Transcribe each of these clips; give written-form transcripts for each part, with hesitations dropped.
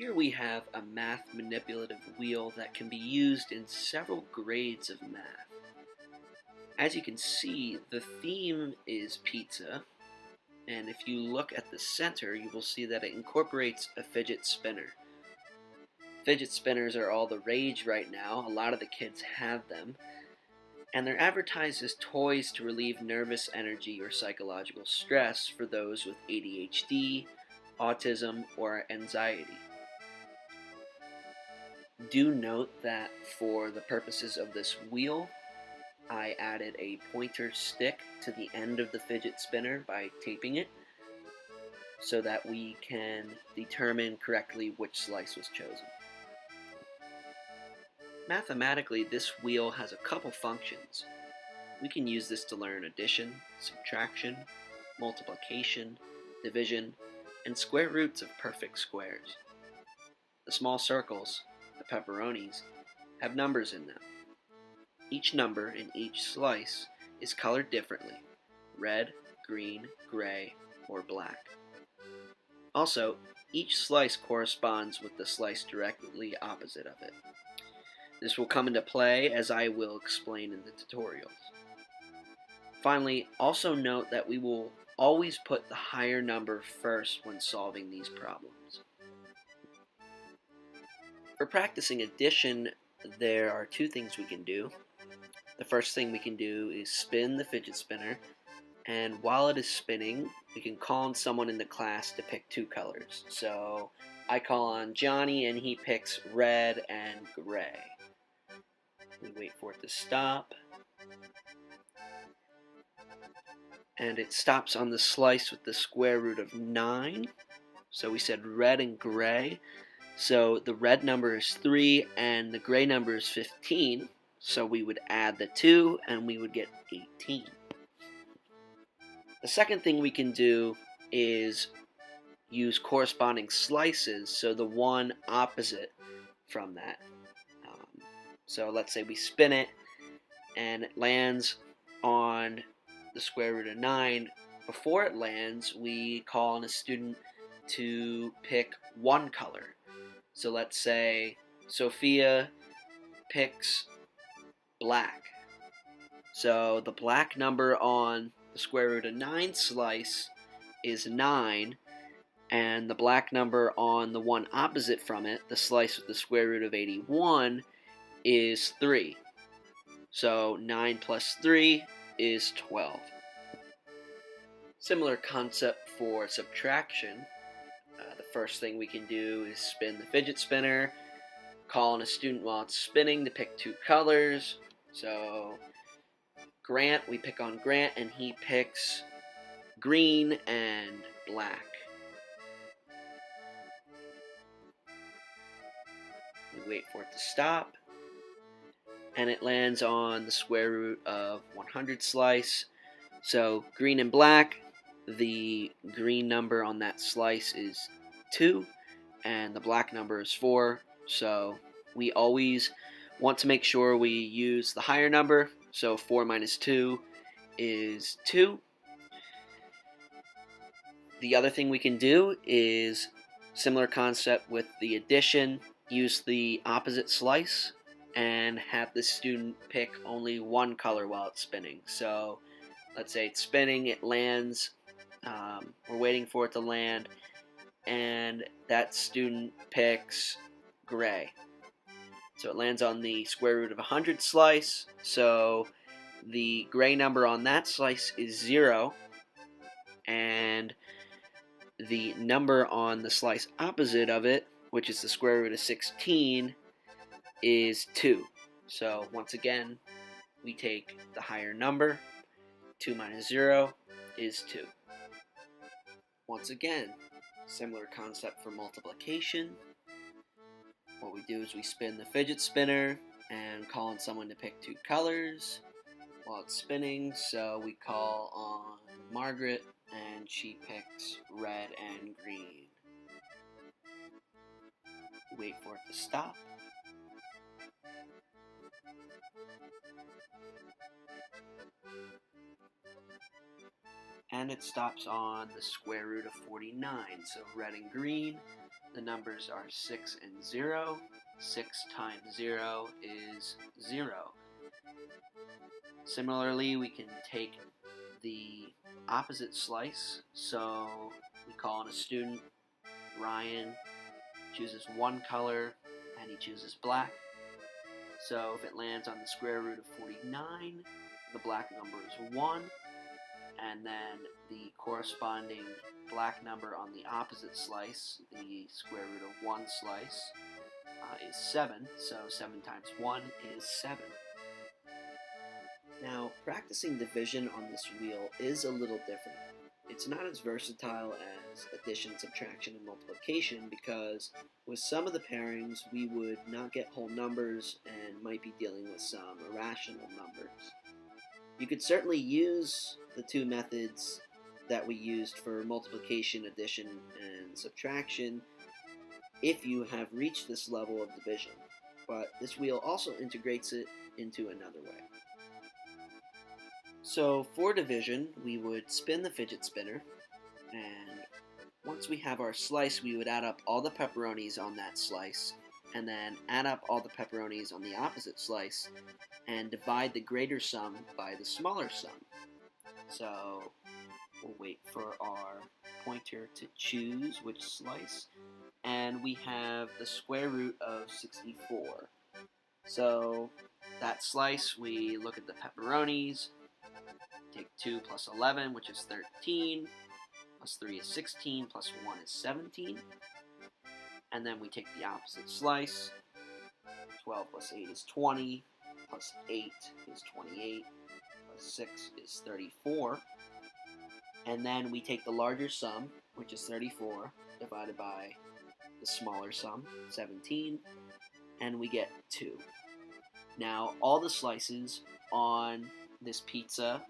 Here we have a math manipulative wheel that can be used in several grades of math. As you can see, the theme is pizza, and if you look at the center, you will see that it incorporates a fidget spinner. Fidget spinners are all the rage right now. A lot of the kids have them, and they're advertised as toys to relieve nervous energy or psychological stress for those with ADHD, autism, or anxiety. Do note that for the purposes of this wheel, I added a pointer stick to the end of the fidget spinner by taping it so that we can determine correctly which slice was chosen. Mathematically, this wheel has a couple functions. We can use this to learn addition, subtraction, multiplication, division, and square roots of perfect squares. The small circles, the pepperonis, have numbers in them. Each number in each slice is colored differently: red, green, gray, or black. Also, each slice corresponds with the slice directly opposite of it. This will come into play as I will explain in the tutorials. Finally, also note that we will always put the higher number first when solving these problems. For practicing addition, there are two things we can do. The first thing we can do is spin the fidget spinner, and while it is spinning, we can call on someone in the class to pick two colors. So I call on Johnny and he picks red and gray. We wait for it to stop, and it stops on the slice with the square root of 9. So we said red and gray. So the red number is 3 and the gray number is 15. So we would add the 2 and we would get 18. The second thing we can do is use corresponding slices, so the one opposite from that. So let's say we spin it and it lands on the square root of 9. Before it lands, we call on a student to pick one color. So let's say Sophia picks black. So the black number on the square root of 9 slice is 9, and the black number on the one opposite from it, the slice with the square root of 81, is 3. So 9 plus 3 is 12. Similar concept for subtraction. The first thing we can do is spin the fidget spinner, call on a student while it's spinning to pick two colors. So Grant, we pick on Grant and he picks green and black. We wait for it to stop, and it lands on the square root of 100 slice. So green and black, the green number on that slice is 2, and the black number is 4. So we always want to make sure we use the higher number. So 4 minus 2 is 2. The other thing we can do is similar concept with the addition. Use the opposite slice and have the student pick only one color while it's spinning. So let's say it's spinning, it lands, we're waiting for it to land, and that student picks gray. So it lands on the square root of 100 slice, so the gray number on that slice is 0, and the number on the slice opposite of it, which is the square root of 16, is 2. So once again, we take the higher number. 2 minus 0 is 2. Once again, similar concept for multiplication. What we do is we spin the fidget spinner and call on someone to pick two colors while it's spinning. So we call on Margaret and she picks red and green. Wait for it to stop. And it stops on the square root of 49, so red and green. the numbers are 6 and 0. 6 times 0 is 0. Similarly, we can take the opposite slice. So we call in a student. Ryan chooses one color and he chooses black. So if it lands on the square root of 49, the black number is 1, and then the corresponding black number on the opposite slice, the square root of 1 slice, is 7, so 7 times 1 is 7. Now, practicing division on this wheel is a little different. It's not as versatile as addition, subtraction, and multiplication because with some of the pairings we would not get whole numbers and might be dealing with some irrational numbers. You could certainly use the two methods that we used for multiplication, addition, and subtraction if you have reached this level of division, but this wheel also integrates it into another way. So for division, we would spin the fidget spinner, and once we have our slice, we would add up all the pepperonis on that slice, and then add up all the pepperonis on the opposite slice, and divide the greater sum by the smaller sum. So we'll wait for our pointer to choose which slice, and we have the square root of 64. So that slice, we look at the pepperonis, take 2 plus 11, which is 13, plus 3 is 16, plus 1 is 17, and then we take the opposite slice, 12 plus 8 is 20, plus 8 is 28, plus 6 is 34, and then we take the larger sum, which is 34, divided by the smaller sum, 17, and we get 2. Now, all the slices on this pizza,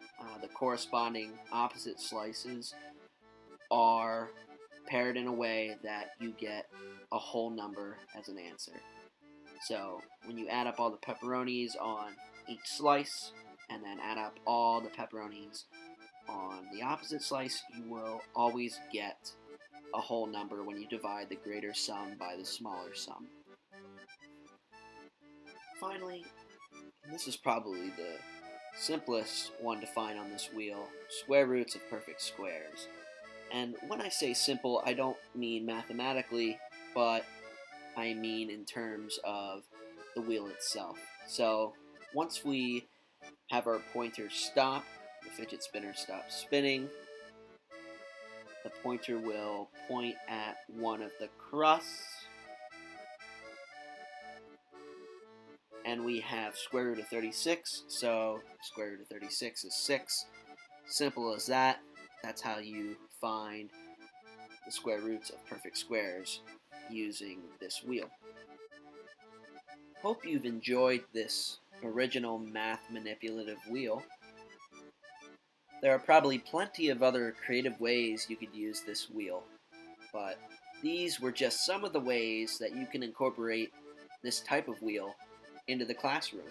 the corresponding opposite slices, are paired in a way that you get a whole number as an answer. So when you add up all the pepperonis on each slice and then add up all the pepperonis on the opposite slice, you will always get a whole number when you divide the greater sum by the smaller sum. Finally, and this is probably the simplest one to find on this wheel, square roots of perfect squares. And when I say simple, I don't mean mathematically, but I mean in terms of the wheel itself. So once we have our pointer stop, the fidget spinner stops spinning, the pointer will point at one of the crusts, and we have square root of 36, so square root of 36 is 6. Simple as that. That's how you find the square roots of perfect squares using this wheel. Hope you've enjoyed this original math manipulative wheel. There are probably plenty of other creative ways you could use this wheel, but these were just some of the ways that you can incorporate this type of wheel into the classroom.